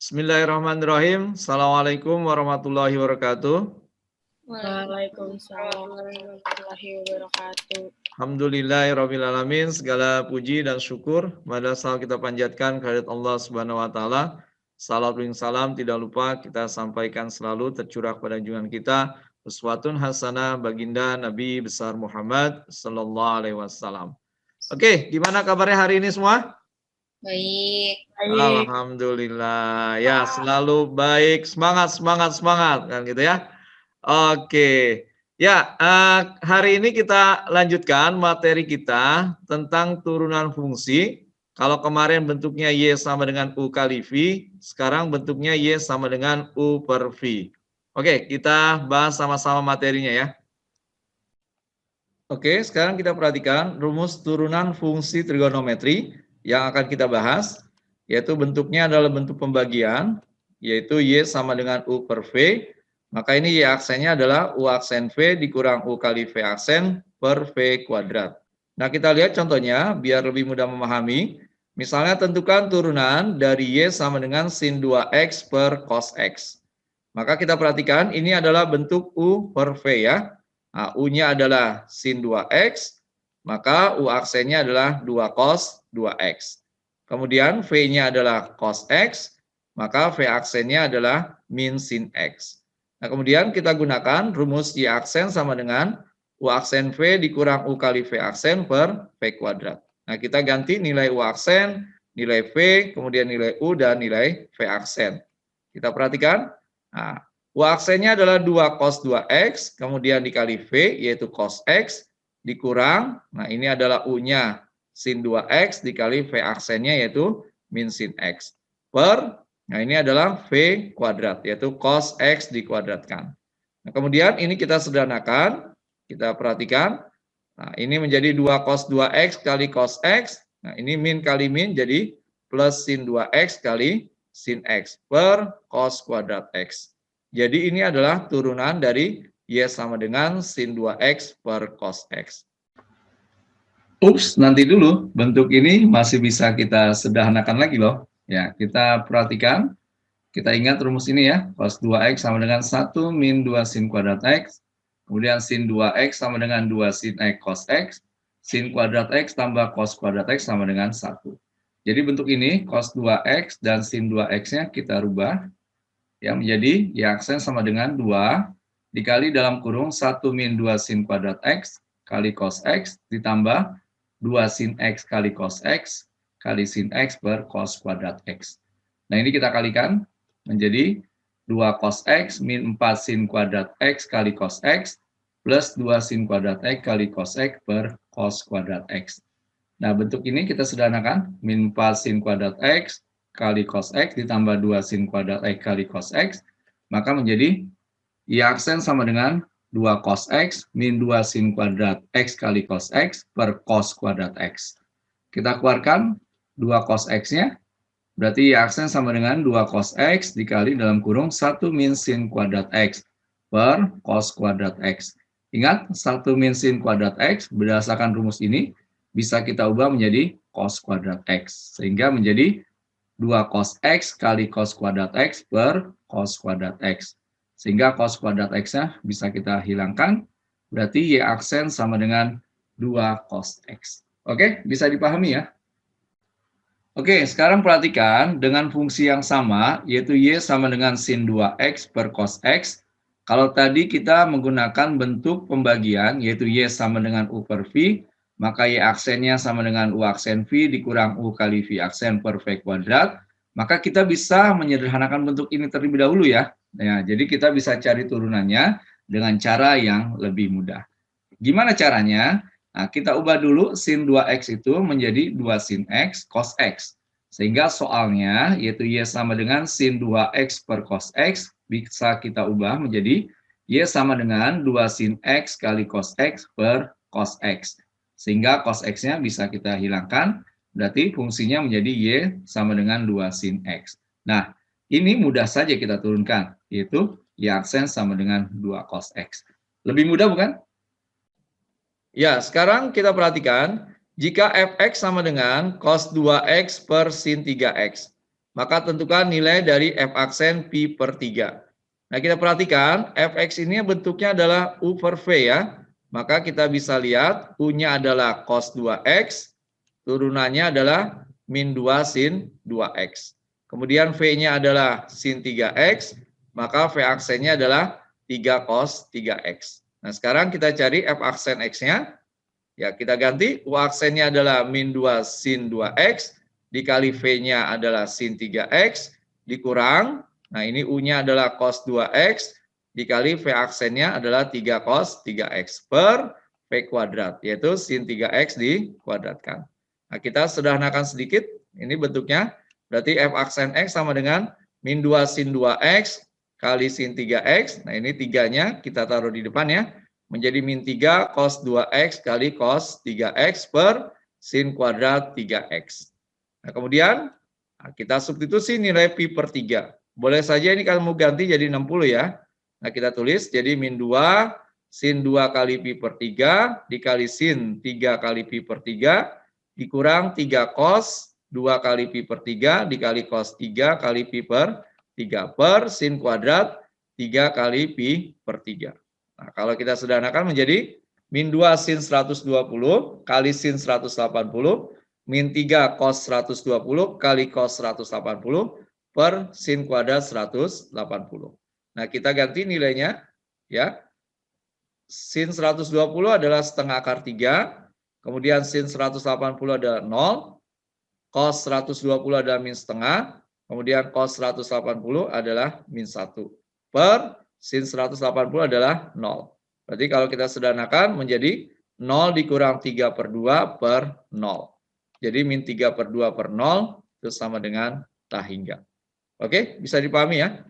Bismillahirrahmanirrahim. Assalamualaikum warahmatullahi wabarakatuh. Waalaikumsalam warahmatullahi wabarakatuh. Alhamdulillahirrabbilalamin. Segala puji dan syukur pada saat kita panjatkan kehadirat Allah Subhanahu wa taala. Salam dan salam tidak lupa kita sampaikan selalu tercurah pada junjungan kita uswatun hasanah baginda Nabi besar Muhammad sallallahu alaihi wasallam. Oke, gimana kabarnya hari ini semua? Baik. Alhamdulillah. Ya, selalu baik. Semangat, semangat, semangat kan gitu ya. Oke. Ya, hari ini kita lanjutkan materi kita tentang turunan fungsi. Kalau kemarin bentuknya Y sama dengan U kali V, sekarang bentuknya Y sama dengan U per V. Oke, kita bahas sama-sama materinya ya. Oke, sekarang kita perhatikan rumus turunan fungsi trigonometri yang akan kita bahas, yaitu bentuknya adalah bentuk pembagian, yaitu Y sama dengan U per V. Maka ini Y aksennya adalah U aksen V dikurang U kali V aksen per V kuadrat. Nah, kita lihat contohnya biar lebih mudah memahami. Misalnya tentukan turunan dari Y sama dengan sin 2X per cos X. Maka kita perhatikan ini adalah bentuk U per V ya. Nah, U-nya adalah sin 2X, maka U aksennya adalah 2 cos 2X. Kemudian V-nya adalah cos X, maka V aksennya adalah min sin X. Nah, kemudian kita gunakan rumus Y aksen sama dengan U aksen V dikurang U kali V aksen per V kuadrat. Nah, kita ganti nilai U aksen, nilai V, kemudian nilai U, dan nilai V aksen. Kita perhatikan, nah, U aksennya adalah 2 cos 2X, kemudian dikali V, yaitu cos X, dikurang, nah ini adalah U-nya, sin 2X, dikali V aksennya, yaitu min sin X, per, nah ini adalah V kuadrat, yaitu cos X dikuadratkan. Nah, kemudian ini kita sederhanakan, kita perhatikan, nah ini menjadi 2 cos 2X kali cos X, nah ini min kali min, jadi plus sin 2X kali sin X, per cos kuadrat X. Jadi ini adalah turunan dari Y sama dengan sin 2X per cos X. Ups, nanti dulu, bentuk ini masih bisa kita sederhanakan lagi loh. Ya, kita perhatikan, kita ingat rumus ini ya, cos 2X sama dengan 1 min 2 sin kuadrat X, kemudian sin 2X sama dengan 2 sin X cos X, sin kuadrat X tambah cos kuadrat X sama dengan 1. Jadi bentuk ini, cos 2X dan sin 2X-nya kita rubah, yang menjadi Y aksen sama dengan 2 dikali dalam kurung 1 min 2 sin kuadrat X kali cos X ditambah 2 sin X kali cos X kali sin X per cos kuadrat X. Nah, ini kita kalikan menjadi 2 cos X min 4 sin kuadrat X kali cos X plus 2 sin kuadrat X kali cos X per cos kuadrat X. Nah, bentuk ini kita sederhanakan, min 4 sin kuadrat X kali cos X ditambah 2 sin kuadrat X kali cos X, maka menjadi Y aksen sama dengan 2 cos X min 2 sin kuadrat X kali cos X per cos kuadrat X. Kita keluarkan 2 cos X-nya, berarti Y aksen sama dengan 2 cos X dikali dalam kurung 1 min sin kuadrat X per cos kuadrat X. Ingat, 1 min sin kuadrat X berdasarkan rumus ini bisa kita ubah menjadi cos kuadrat X. Sehingga menjadi 2 cos X kali cos kuadrat X per cos kuadrat X. Sehingga cos kuadrat X-nya bisa kita hilangkan, berarti Y aksen sama dengan 2 cos X. Oke, bisa dipahami ya? Oke, sekarang perhatikan dengan fungsi yang sama, yaitu Y sama dengan sin 2X per cos X. Kalau tadi kita menggunakan bentuk pembagian, yaitu Y sama dengan U per V, maka Y aksennya sama dengan U aksen V dikurang U kali V aksen per V kuadrat, maka kita bisa menyederhanakan bentuk ini terlebih dahulu ya. Nah, jadi kita bisa cari turunannya dengan cara yang lebih mudah. Gimana caranya? Nah, kita ubah dulu sin 2X itu menjadi 2 sin X cos X. Sehingga soalnya, yaitu Y sama dengan sin 2X per cos X, bisa kita ubah menjadi Y sama dengan 2 sin X kali cos X per cos X. Sehingga cos X-nya bisa kita hilangkan, berarti fungsinya menjadi Y sama dengan 2 sin X. Nah, ini mudah saja kita turunkan, yaitu Y aksen sama dengan 2 cos X. Lebih mudah bukan? Ya, sekarang kita perhatikan, jika fx sama dengan cos 2x per sin 3x. maka tentukan nilai dari f aksen pi per 3. Nah, kita perhatikan fx ini bentuknya adalah u per v ya. Maka kita bisa lihat u-nya adalah cos 2x, turunannya adalah min 2 sin 2x. Kemudian v-nya adalah sin 3x, maka v aksennya adalah 3 cos 3x. Nah, sekarang kita cari f aksen x-nya. Ya, kita ganti u aksennya adalah min 2 sin 2x, dikali v-nya adalah sin 3x, dikurang, nah ini u-nya adalah cos 2x, dikali v aksennya adalah 3 cos 3x per v kuadrat, yaitu sin 3x dikuadratkan. Nah, kita sederhanakan sedikit, ini bentuknya, berarti f aksen x sama dengan min 2 sin 2x kali sin 3x, nah ini 3-nya kita taruh di depan ya, menjadi min 3 cos 2x kali cos 3x per sin kuadrat 3x. Nah, kemudian kita substitusi nilai pi per 3. Boleh saja ini kamu ganti jadi 60 ya. Nah, kita tulis jadi min 2 sin 2 kali pi per 3 dikali sin 3 kali pi per 3 dikurang 3 cos 2 kali pi per 3 dikali cos 3 kali pi per 3 per sin kuadrat 3 kali pi per 3. Nah, kalau kita sederhanakan menjadi min 2 sin 120 kali sin 180 min 3 cos 120 kali cos 180 per sin kuadrat 180. Nah, kita ganti nilainya ya. Sin 120 adalah setengah akar 3, kemudian sin 180 adalah 0, cos 120 adalah min setengah, kemudian cos 180 adalah min 1, per sin 180 adalah 0. Berarti kalau kita sederhanakan menjadi 0 dikurang 3 per 2 per 0. Jadi min 3 per 2 per 0 itu sama dengan tak hingga. Oke, bisa dipahami ya?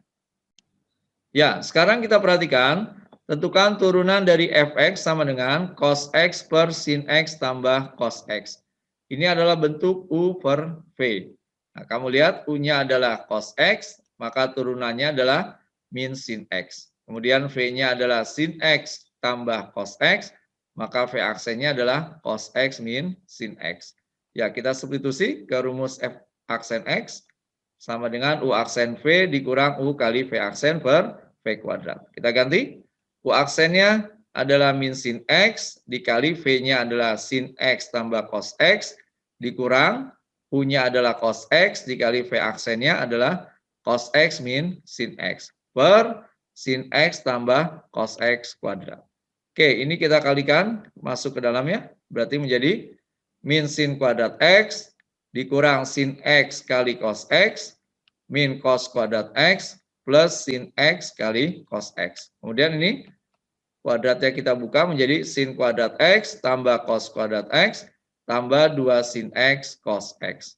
Ya, sekarang kita perhatikan, tentukan turunan dari fx sama dengan cos x per sin x tambah cos x. Ini adalah bentuk u per v. Nah, kamu lihat u-nya adalah cos x, maka turunannya adalah min sin x. Kemudian v-nya adalah sin x tambah cos x, maka v aksennya adalah cos x min sin x. Ya, kita substitusi ke rumus f aksen x sama dengan u aksen v dikurang u kali v aksen per v kuadrat. Kita ganti, u aksennya adalah min sin x dikali v-nya adalah sin x tambah cos x dikurang u-nya adalah cos x dikali v aksennya adalah cos x min sin x per sin x tambah cos x kuadrat. Oke, ini kita kalikan masuk ke dalamnya, berarti menjadi min sin kuadrat x dikurang sin x kali cos x min cos kuadrat x plus sin x kali cos x. Kemudian ini kuadratnya kita buka menjadi sin kuadrat x tambah cos kuadrat x tambah 2 sin x cos x.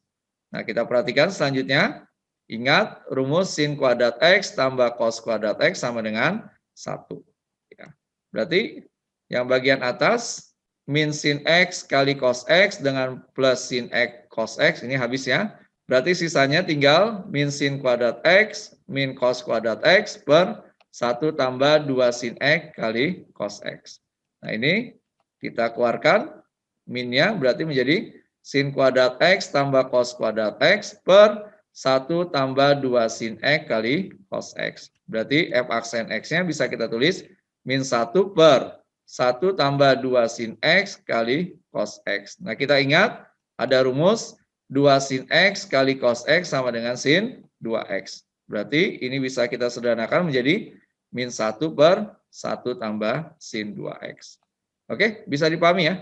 Nah, kita perhatikan selanjutnya. Ingat, rumus sin kuadrat x tambah cos kuadrat x sama dengan 1. Ya. Berarti yang bagian atas min sin x kali cos x dengan plus sin x cos x, ini habis ya. Berarti sisanya tinggal min sin kuadrat x min cos kuadrat x per 1 tambah 2 sin x kali cos x. Nah, ini kita keluarkan minnya, berarti menjadi sin kuadrat x tambah cos kuadrat x per 1 tambah 2 sin x kali cos x. Berarti f aksen x-nya bisa kita tulis min 1 per 1 tambah 2 sin x kali cos x. Nah, kita ingat ada rumus 2 sin x kali cos x sama dengan sin 2x. Berarti ini bisa kita sederhanakan menjadi min 1 per 1 tambah sin 2x. Oke, bisa dipahami ya?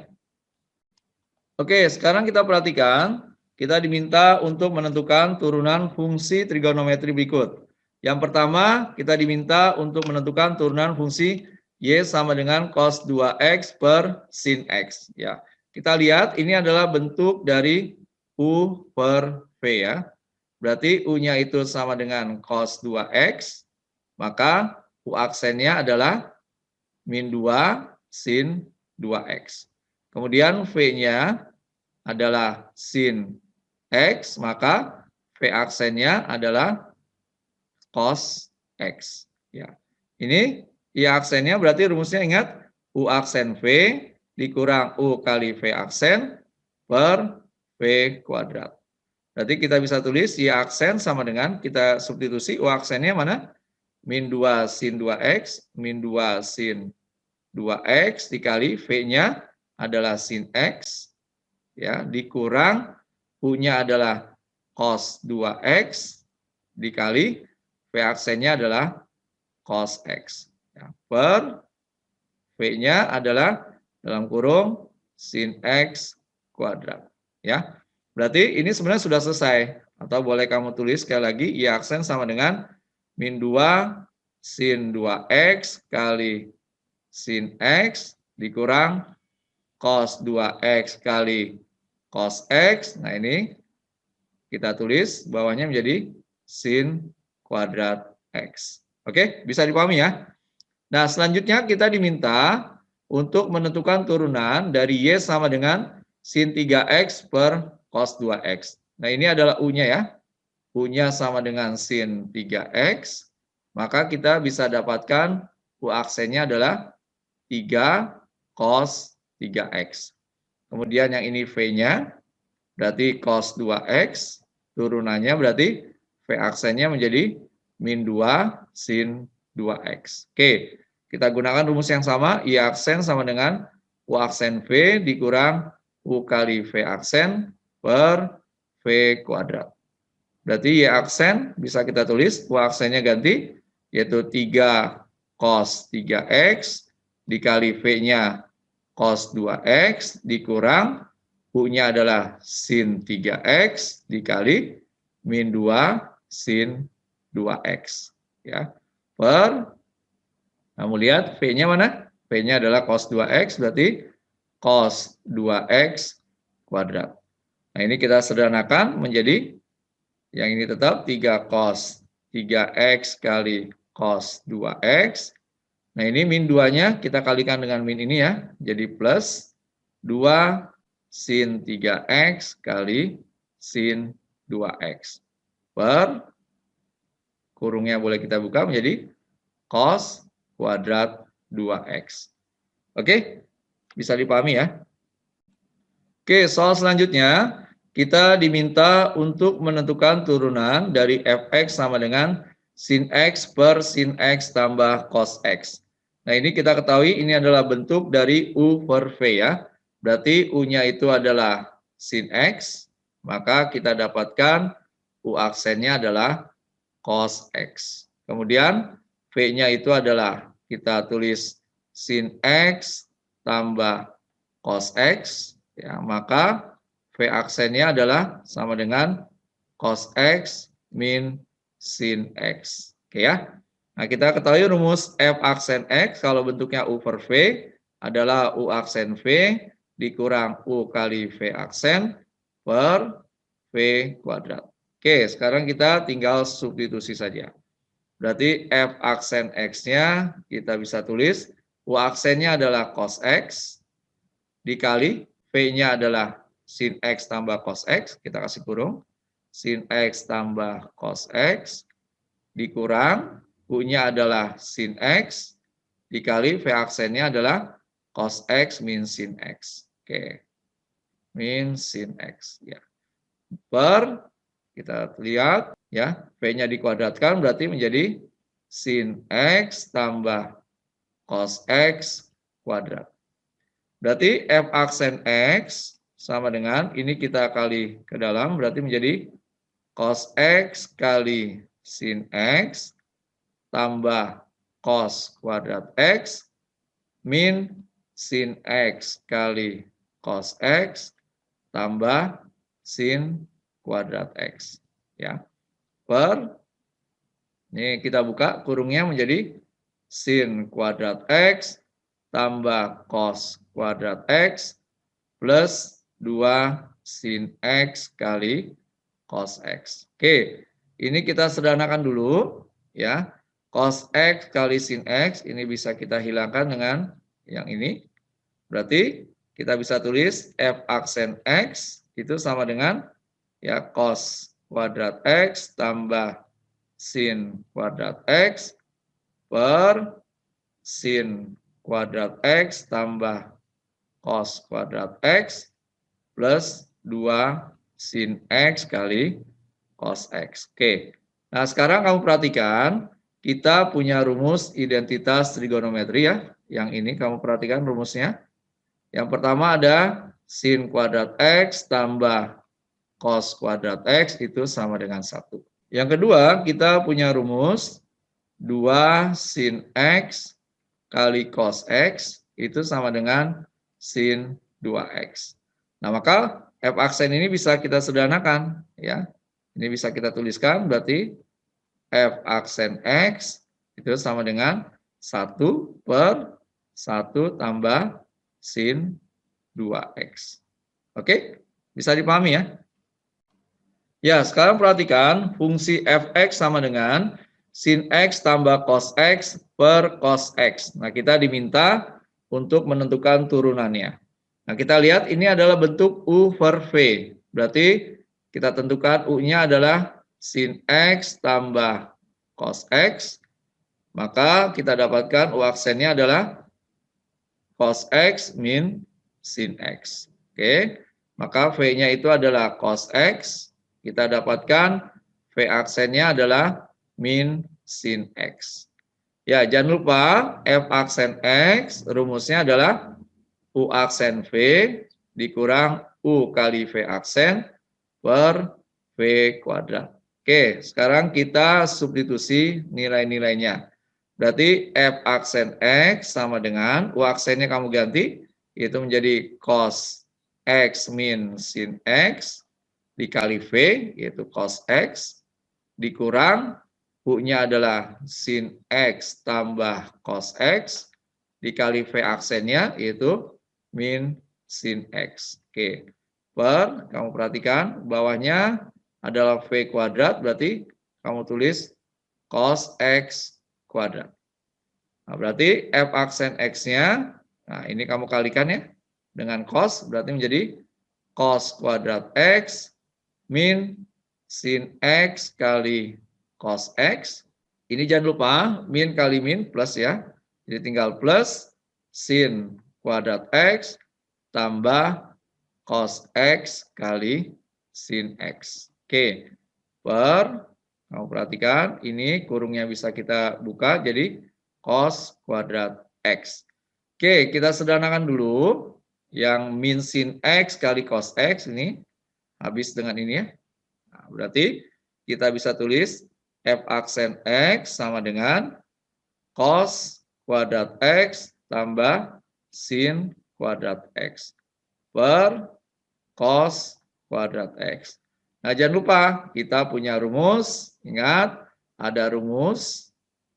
Oke, sekarang kita perhatikan, kita diminta untuk menentukan turunan fungsi trigonometri berikut. Yang pertama, kita diminta untuk menentukan turunan fungsi y sama dengan cos 2x per sin x. Ya, kita lihat ini adalah bentuk dari u per v ya. Berarti u-nya itu sama dengan cos 2x, maka u aksennya adalah min 2 sin 2x. Kemudian v-nya adalah sin x, maka v aksennya adalah cos x. Ya, ini y aksennya berarti rumusnya ingat u aksen v dikurang u kali v aksen per v kuadrat. Berarti kita bisa tulis Y aksen sama dengan, kita substitusi U aksennya mana? Min 2 sin 2X, min 2 sin 2X dikali V-nya adalah sin X, ya, dikurang U-nya adalah cos 2X, dikali V aksennya adalah cos X. Ya, per V-nya adalah dalam kurung sin X kuadrat. Ya, berarti ini sebenarnya sudah selesai. Atau boleh kamu tulis sekali lagi, Y aksen sama dengan min 2 sin 2X kali sin X dikurang cos 2X kali cos X. Nah ini kita tulis bawahnya menjadi sin kuadrat X. Oke, bisa dipahami ya? Nah, selanjutnya kita diminta untuk menentukan turunan dari Y sama dengan sin 3X per cos 2X. Nah, ini adalah U-nya ya. U-nya sama dengan sin 3X. Maka kita bisa dapatkan U aksennya adalah 3 cos 3X. Kemudian yang ini V-nya, berarti cos 2X. Turunannya berarti V aksennya menjadi min 2 sin 2X. Oke, kita gunakan rumus yang sama. Y aksen sama dengan U aksen V dikurang U kali V aksen per V kuadrat. Berarti Y aksen bisa kita tulis, U aksennya ganti, yaitu 3 cos 3X dikali V-nya cos 2X dikurang U-nya adalah sin 3X dikali min 2 sin 2X. Ya, per, kamu lihat V-nya mana? V-nya adalah cos 2X, berarti cos 2X kuadrat. Nah, ini kita sederhanakan menjadi, yang ini tetap 3 cos 3X kali cos 2X. Nah, ini min 2-nya kita kalikan dengan min ini ya, jadi plus 2 sin 3X kali sin 2X. Per, kurungnya boleh kita buka menjadi cos kuadrat 2X. Oke, bisa dipahami ya? Oke, soal selanjutnya kita diminta untuk menentukan turunan dari fx sama dengan sin x per sin x tambah cos x. Nah, ini kita ketahui ini adalah bentuk dari u per v ya. Berarti u-nya itu adalah sin x, maka kita dapatkan u aksennya adalah cos x. Kemudian v-nya itu adalah kita tulis sin x tambah cos x, ya, maka V aksennya adalah sama dengan cos x min sin x. Oke ya. Nah, kita ketahui rumus F aksen x kalau bentuknya U per V adalah U aksen V dikurang U kali V aksen per V kuadrat. Oke, sekarang kita tinggal substitusi saja. Berarti F aksen X-nya kita bisa tulis U aksennya adalah cos X dikali V-nya adalah sin X tambah cos X, kita kasih kurung, sin X tambah cos X, dikurang, U-nya adalah sin X, dikali V aksennya adalah cos X min sin X. Oke, min sin X. Ya. Per, kita lihat, ya, V-nya dikuadratkan berarti menjadi sin X tambah cos X kuadrat. Berarti F aksen X sama dengan, ini kita kali ke dalam, berarti menjadi cos X kali sin X tambah cos kuadrat X min sin X kali cos X tambah sin kuadrat X. Ya. Per, ini kita buka kurungnya menjadi sin kuadrat X tambah cos kuadrat X plus 2 sin X kali cos X. Oke, ini kita sederhanakan dulu ya. Cos X kali sin X ini bisa kita hilangkan dengan yang ini. Berarti kita bisa tulis F aksen X itu sama dengan ya cos kuadrat X tambah sin kuadrat X per sin kuadrat X tambah cos kuadrat X plus 2 sin X kali cos X. Oke. Nah, sekarang kamu perhatikan, kita punya rumus identitas trigonometri ya. Yang ini kamu perhatikan rumusnya. Yang pertama ada sin kuadrat X tambah cos kuadrat X itu sama dengan 1. Yang kedua, kita punya rumus 2 sin X kali cos X itu sama dengan sin 2X. Nah, maka F aksen ini bisa kita sederhanakan. Ya. Ini bisa kita tuliskan, berarti F aksen X itu sama dengan 1 per 1 tambah sin 2X. Oke, bisa dipahami ya? Ya, sekarang perhatikan fungsi Fx sama dengan sin X tambah cos X per cos X. Nah, kita diminta untuk menentukan turunannya. Nah, kita lihat ini adalah bentuk U per V. Berarti kita tentukan U-nya adalah sin X tambah cos X. Maka kita dapatkan U aksennya adalah cos X min sin X. Oke, maka V-nya itu adalah cos X. Kita dapatkan V aksennya adalah min sin X. Ya, jangan lupa F aksen X rumusnya adalah U aksen V dikurang U kali V aksen per V kuadrat. Oke, sekarang kita substitusi nilai-nilainya. Berarti F aksen X sama dengan U aksennya kamu ganti, itu menjadi cos X min sin X dikali V, yaitu cos X, dikurang U-nya adalah sin X tambah cos X, dikali V aksennya, yaitu min sin X. Oke, per, kamu perhatikan, bawahnya adalah V kuadrat, berarti kamu tulis cos X kuadrat. Nah, berarti F aksen X-nya, nah ini kamu kalikan ya, dengan cos, berarti menjadi cos kuadrat X min sin X kali cos X. Ini jangan lupa, min kali min plus ya. Jadi tinggal plus sin kuadrat X tambah cos X kali sin X. Oke, per, kamu perhatikan, ini kurungnya bisa kita buka, jadi cos kuadrat X. Oke, kita sederhanakan dulu. Yang min sin X kali cos X ini habis dengan ini ya. Nah, berarti kita bisa tulis F aksen X sama dengan cos kuadrat X tambah sin kuadrat X per cos kuadrat X. Nah, jangan lupa kita punya rumus. Ingat, ada rumus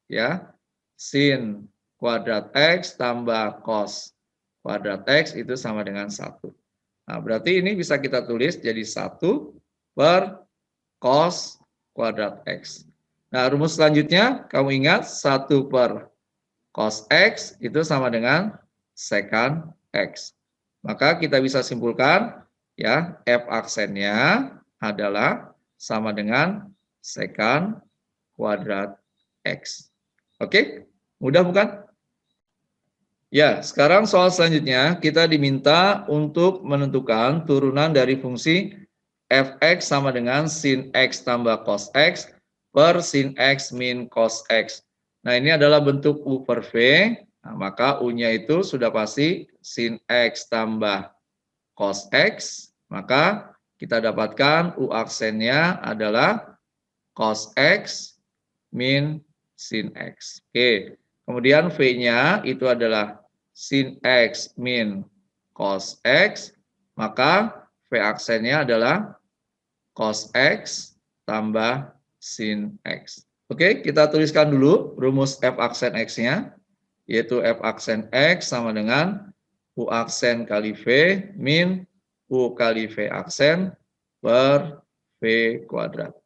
ya. Sin kuadrat X tambah cos kuadrat X itu sama dengan 1. Nah, berarti ini bisa kita tulis jadi 1 per cos kuadrat X. Nah, rumus selanjutnya kamu ingat 1 per cos X itu sama dengan secant X. Maka kita bisa simpulkan ya, F aksennya adalah sama dengan secant kuadrat X. Oke, mudah bukan? Ya, sekarang soal selanjutnya kita diminta untuk menentukan turunan dari fungsi Fx sama dengan sin X tambah cos X per sin X min cos X. Nah, ini adalah bentuk U per V. Nah, maka U-nya itu sudah pasti sin X tambah cos X. Maka kita dapatkan U aksennya adalah cos X min sin X. Oke. Kemudian V-nya itu adalah sin X min cos X, maka V aksennya adalah cos X tambah sin X. Oke, kita tuliskan dulu rumus F aksen X-nya, yaitu F aksen X sama dengan U aksen kali V min U kali V aksen per V kuadrat.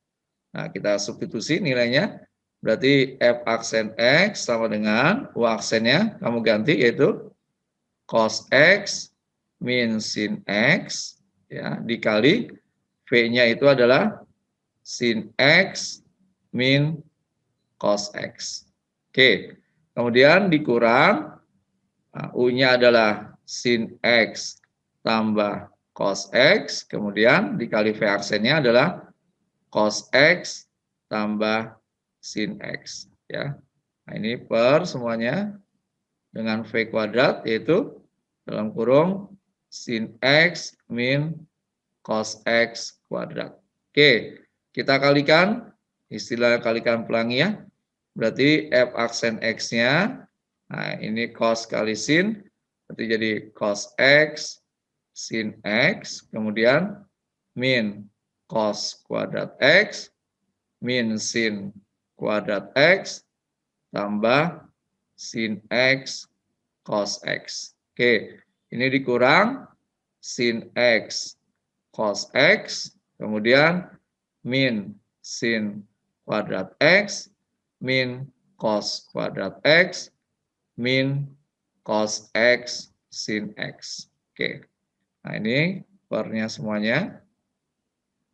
Nah, kita substitusi nilainya. Berarti F aksen X sama dengan U aksennya kamu ganti, yaitu cos X min sin X ya, dikali V-nya itu adalah sin X min cos X. Oke, kemudian dikurang, nah, U-nya adalah sin X tambah cos X, kemudian dikali V aksennya adalah cos X tambah sin X. Ya. Nah, ini per semuanya dengan V kuadrat, yaitu dalam kurung sin X min cos X kuadrat. Oke, kita kalikan, istilah kalikan pelangi ya. Berarti F aksen X-nya, nah ini cos kali sin, berarti jadi cos X sin X, kemudian min cos kuadrat X, min sin kuadrat X, tambah sin X cos X. Oke, ini dikurang sin X cos X, kemudian min sin kuadrat X, min cos kuadrat X, min cos X sin X. Oke, nah ini pernya semuanya.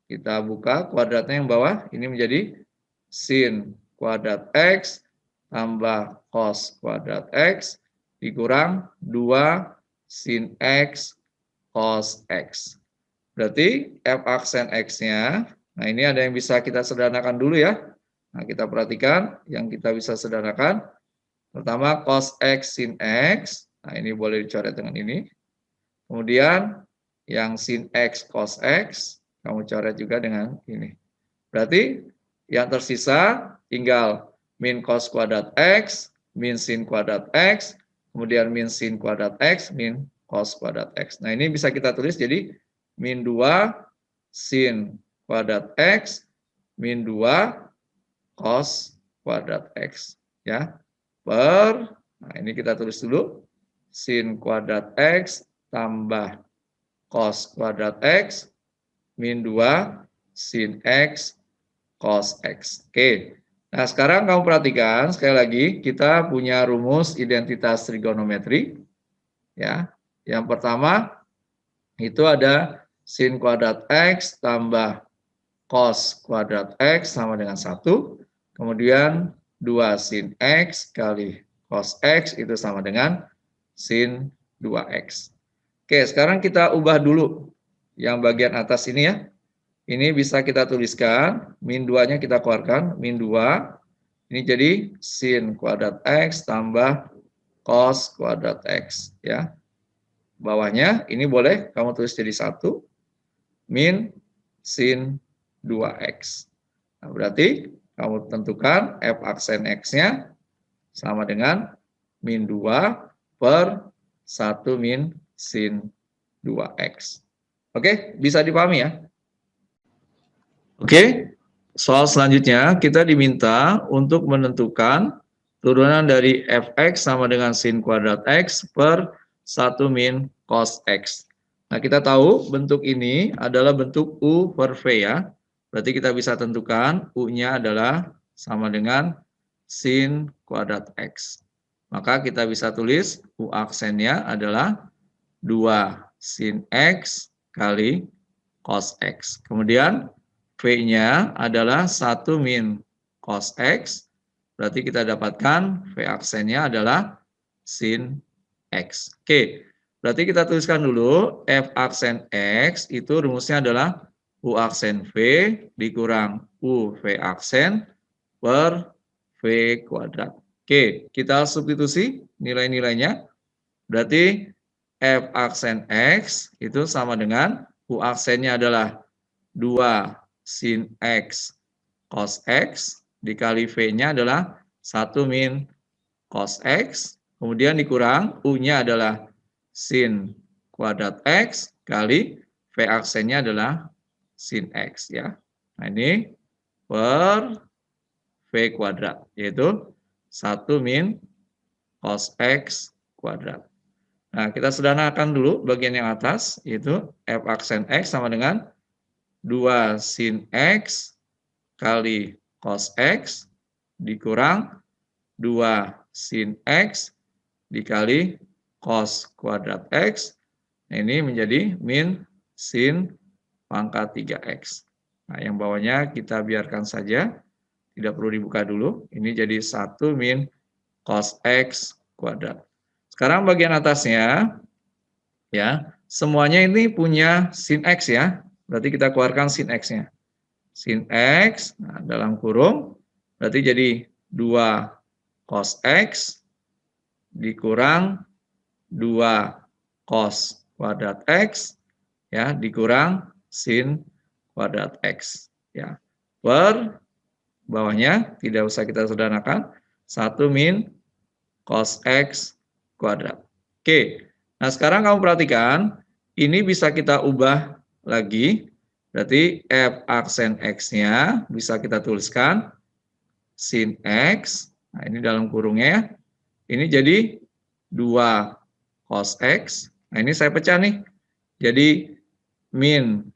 Kita buka kuadratnya yang bawah, ini menjadi sin kuadrat X tambah cos kuadrat X dikurang 2 sin X cos X. Berarti F aksen X-nya, nah ini ada yang bisa kita sederhanakan dulu ya. Nah, kita perhatikan yang kita bisa sederhanakan. Pertama, cos X sin X. Nah, ini boleh dicoret dengan ini. Kemudian, yang sin X cos X, kamu coret juga dengan ini. Berarti, yang tersisa tinggal min cos kuadrat X, min sin kuadrat X, kemudian min sin kuadrat X, min cos kuadrat X. Nah, ini bisa kita tulis jadi min 2 sin kuadrat X, min 2 cos kuadrat X. Ya, per, nah ini kita tulis dulu, sin kuadrat X tambah cos kuadrat X, min 2 sin X cos X. Oke, nah sekarang kamu perhatikan, sekali lagi, kita punya rumus identitas trigonometri. Ya, yang pertama, itu ada sin kuadrat X tambah cos kuadrat X sama dengan 1. Kemudian 2 sin X kali cos X itu sama dengan sin 2X. Oke, sekarang kita ubah dulu yang bagian atas ini ya. Ini bisa kita tuliskan, min 2-nya kita keluarkan, min 2. Ini jadi sin kuadrat X tambah cos kuadrat X. Ya. Bawahnya ini boleh kamu tulis jadi 1, min sin 2X. Nah, berarti kamu tentukan F aksen X-nya sama dengan min 2 per 1 min sin 2X. Oke, bisa dipahami ya? Oke, soal selanjutnya kita diminta untuk menentukan turunan dari Fx sama dengan sin kuadrat X per 1 min cos X. Nah, kita tahu bentuk ini adalah bentuk U per V ya. Berarti kita bisa tentukan U-nya adalah sama dengan sin kuadrat X. Maka kita bisa tulis U aksennya adalah 2 sin X kali cos X. Kemudian V-nya adalah 1 min cos X. Berarti kita dapatkan V aksennya adalah sin X. Oke, berarti kita tuliskan dulu F aksen X itu rumusnya adalah U aksen V dikurang U V aksen per V kuadrat. Oke, kita substitusi nilai-nilainya. Berarti F aksen X itu sama dengan U aksennya adalah 2 sin X cos X dikali V-nya adalah 1 min cos X. Kemudian dikurang U-nya adalah sin kuadrat X kali V aksennya adalah sin X ya. Nah ini per V kuadrat, yaitu 1 min cos X kuadrat. Nah kita sederhanakan dulu bagian yang atas, yaitu F aksen X sama dengan 2 sin X kali cos X dikurang 2 sin X dikali cos kuadrat X. Nah, ini menjadi min sin pangkat 3X. Nah, yang bawahnya kita biarkan saja. Tidak perlu dibuka dulu. Ini jadi 1 min cos X kuadrat. Sekarang bagian atasnya, ya, semuanya ini punya sin X ya. Berarti kita keluarkan sin X-nya. Sin X, nah, dalam kurung, berarti jadi 2 cos X dikurang 2 cos kuadrat X, ya, dikurang sin kuadrat X. Ya. Per bawahnya, tidak usah kita sederhanakan, 1 min cos X kuadrat. Oke, nah sekarang kamu perhatikan, ini bisa kita ubah lagi, berarti F aksen X-nya bisa kita tuliskan sin X, nah ini dalam kurungnya ya, ini jadi 2 cos X, nah ini saya pecah nih, jadi min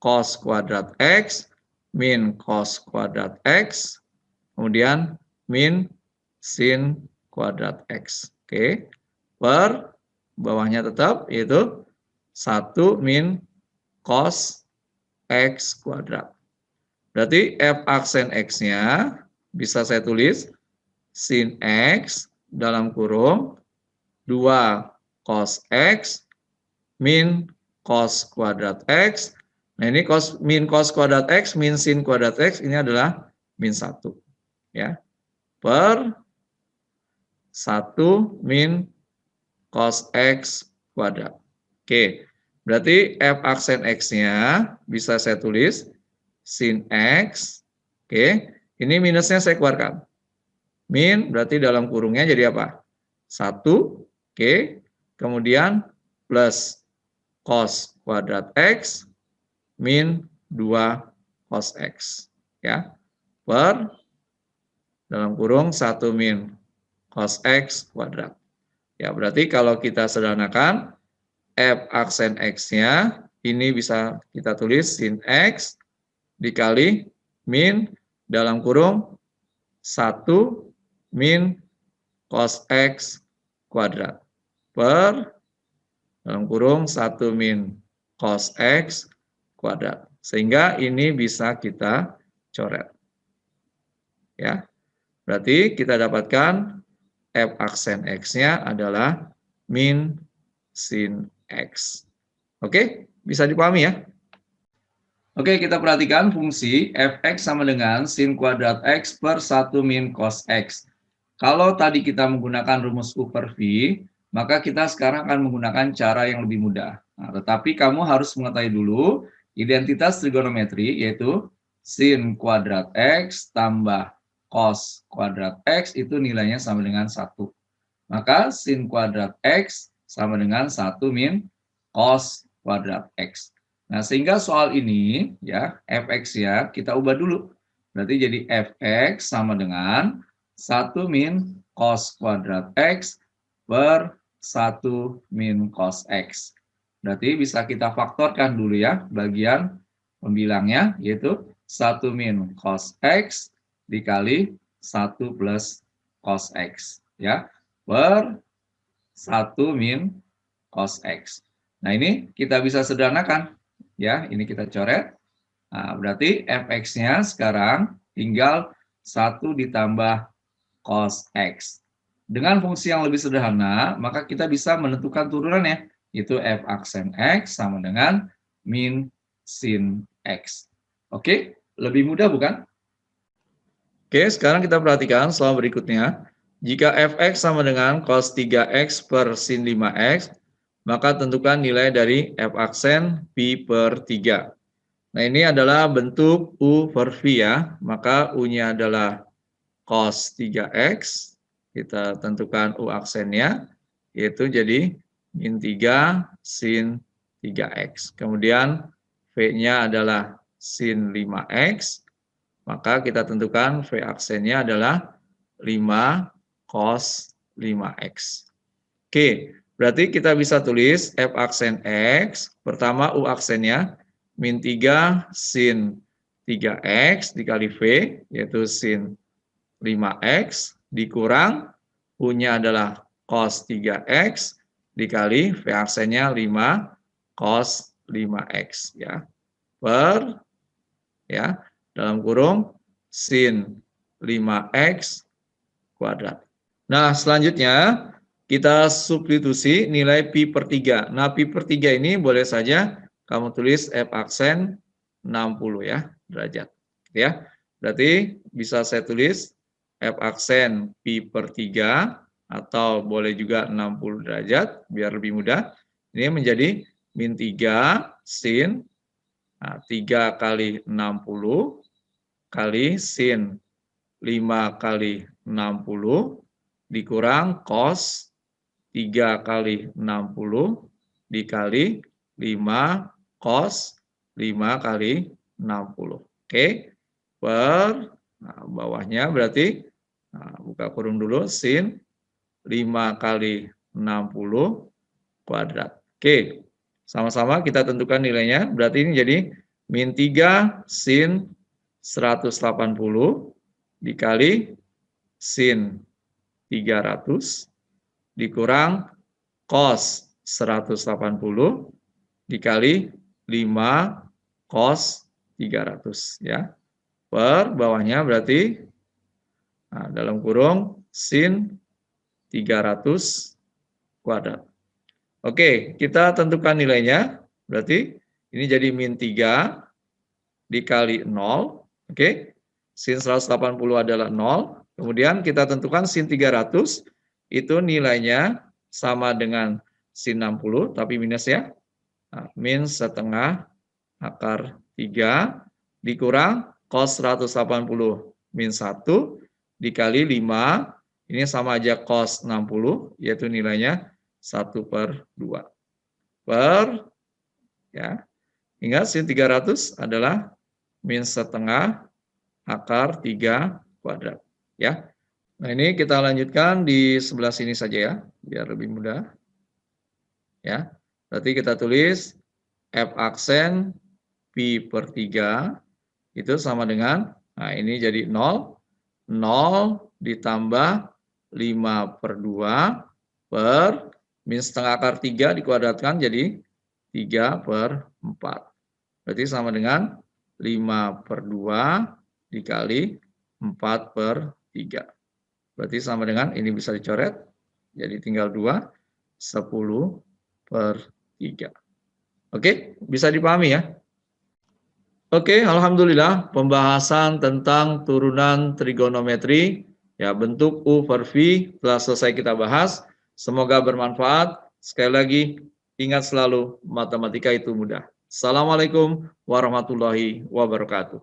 cos kuadrat X, min cos kuadrat X, kemudian min sin kuadrat X. Oke, per bawahnya tetap yaitu 1 min cos X kuadrat. Berarti F aksen X-nya bisa saya tulis sin X dalam kurung 2 cos X min cos kuadrat X. Nah ini min cos kuadrat X min sin kuadrat X ini adalah min 1. Ya, per 1 min cos X kuadrat. Oke, berarti F aksen X-nya bisa saya tulis sin X. Oke, ini minusnya saya keluarkan. Min berarti dalam kurungnya jadi apa? 1. Oke, kemudian plus cos kuadrat X min 2 cos X. Ya, per dalam kurung 1 min cos X kuadrat. Ya, berarti kalau kita sederhanakan, F aksen X-nya, ini bisa kita tulis sin X dikali min dalam kurung 1 min cos X kuadrat. Per dalam kurung 1 min cos X kuadrat. Sehingga ini bisa kita coret. Ya, berarti kita dapatkan F aksen X-nya adalah min sin X. Oke, bisa dipahami ya? Oke, kita perhatikan fungsi fx sama dengan sin kuadrat X per 1 min cos X. Kalau tadi kita menggunakan rumus U per V, maka kita sekarang akan menggunakan cara yang lebih mudah. Nah, tetapi kamu harus mengetahui dulu identitas trigonometri, yaitu sin kuadrat X tambah cos kuadrat X itu nilainya sama dengan 1. Maka sin kuadrat X sama dengan 1 min cos kuadrat X. Nah, sehingga soal ini ya fx ya kita ubah dulu. Berarti jadi fx sama dengan 1 min cos kuadrat X per 1 min cos X. Berarti bisa kita faktorkan dulu ya bagian pembilangnya, yaitu 1 min cos X dikali 1 plus cos X. Ya, per 1 min cos X. Nah, ini kita bisa sederhanakan. Ya, ini kita coret. Nah, berarti fx-nya sekarang tinggal 1 ditambah cos X. Dengan fungsi yang lebih sederhana, maka kita bisa menentukan turunannya, yaitu f aksen X sama dengan min sin X. Oke, lebih mudah bukan? Oke, sekarang kita perhatikan soal berikutnya. Jika fx sama dengan cos 3x per sin 5x, maka tentukan nilai dari f aksen pi per 3. Nah, ini adalah bentuk U per V ya, maka U-nya adalah cos 3x, kita tentukan U aksennya, yaitu jadi min 3 sin 3x. Kemudian V-nya adalah sin 5x, maka kita tentukan V aksennya adalah 5 cos 5x. Oke, berarti kita bisa tulis F aksen X, pertama U aksennya, min 3 sin 3x dikali V, yaitu sin 5x, dikurang U-nya adalah cos 3x, dikali V aksennya 5 cos 5x. Ya, per, ya, dalam kurung, sin 5x kuadrat. Nah, selanjutnya, kita substitusi nilai pi per 3. Nah, pi per 3 ini boleh saja kamu tulis F aksen 60 ya, derajat. Ya, berarti bisa saya tulis F aksen pi per 3 atau boleh juga 60 derajat, biar lebih mudah. Ini menjadi min 3 sin 3 kali 60 kali sin 5 kali 60 dikurang cos 3 kali 60 dikali 5 cos 5 kali 60. Oke, per bawahnya berarti buka kurung dulu sin 5 kali 60 kuadrat. Oke, sama-sama kita tentukan nilainya. Berarti ini jadi min 3 sin 180 dikali sin 300 dikurang cos 180 dikali 5 cos 300 ya. Per bawahnya berarti dalam kurung sin 300 kuadrat. Oke, kita tentukan nilainya. Berarti ini jadi min 3 dikali 0. Oke, sin 180 adalah 0. Kemudian kita tentukan sin 300 itu nilainya sama dengan sin 60 tapi minus ya. Min setengah akar 3 dikurang cos 180 min 1 dikali 5. Ini sama aja cos 60 yaitu nilainya 1/2. Per ya. Ingat sin 300 adalah min setengah akar 3 kuadrat ya. Nah, ini kita lanjutkan di sebelah sini saja ya, biar lebih mudah. Ya. Berarti kita tulis F aksen pi per 3 itu sama dengan, nah ini jadi 0, 0 ditambah 5/2 per min setengah akar 3 dikuadratkan jadi 3/4. Berarti sama dengan 5/2 dikali 4/3. Berarti sama dengan, ini bisa dicoret, jadi tinggal 2, 10/3. Oke, bisa dipahami ya? Oke, alhamdulillah pembahasan tentang turunan trigonometri, ya bentuk U per V telah selesai kita bahas. Semoga bermanfaat. Sekali lagi, ingat selalu matematika itu mudah. Assalamualaikum warahmatullahi wabarakatuh.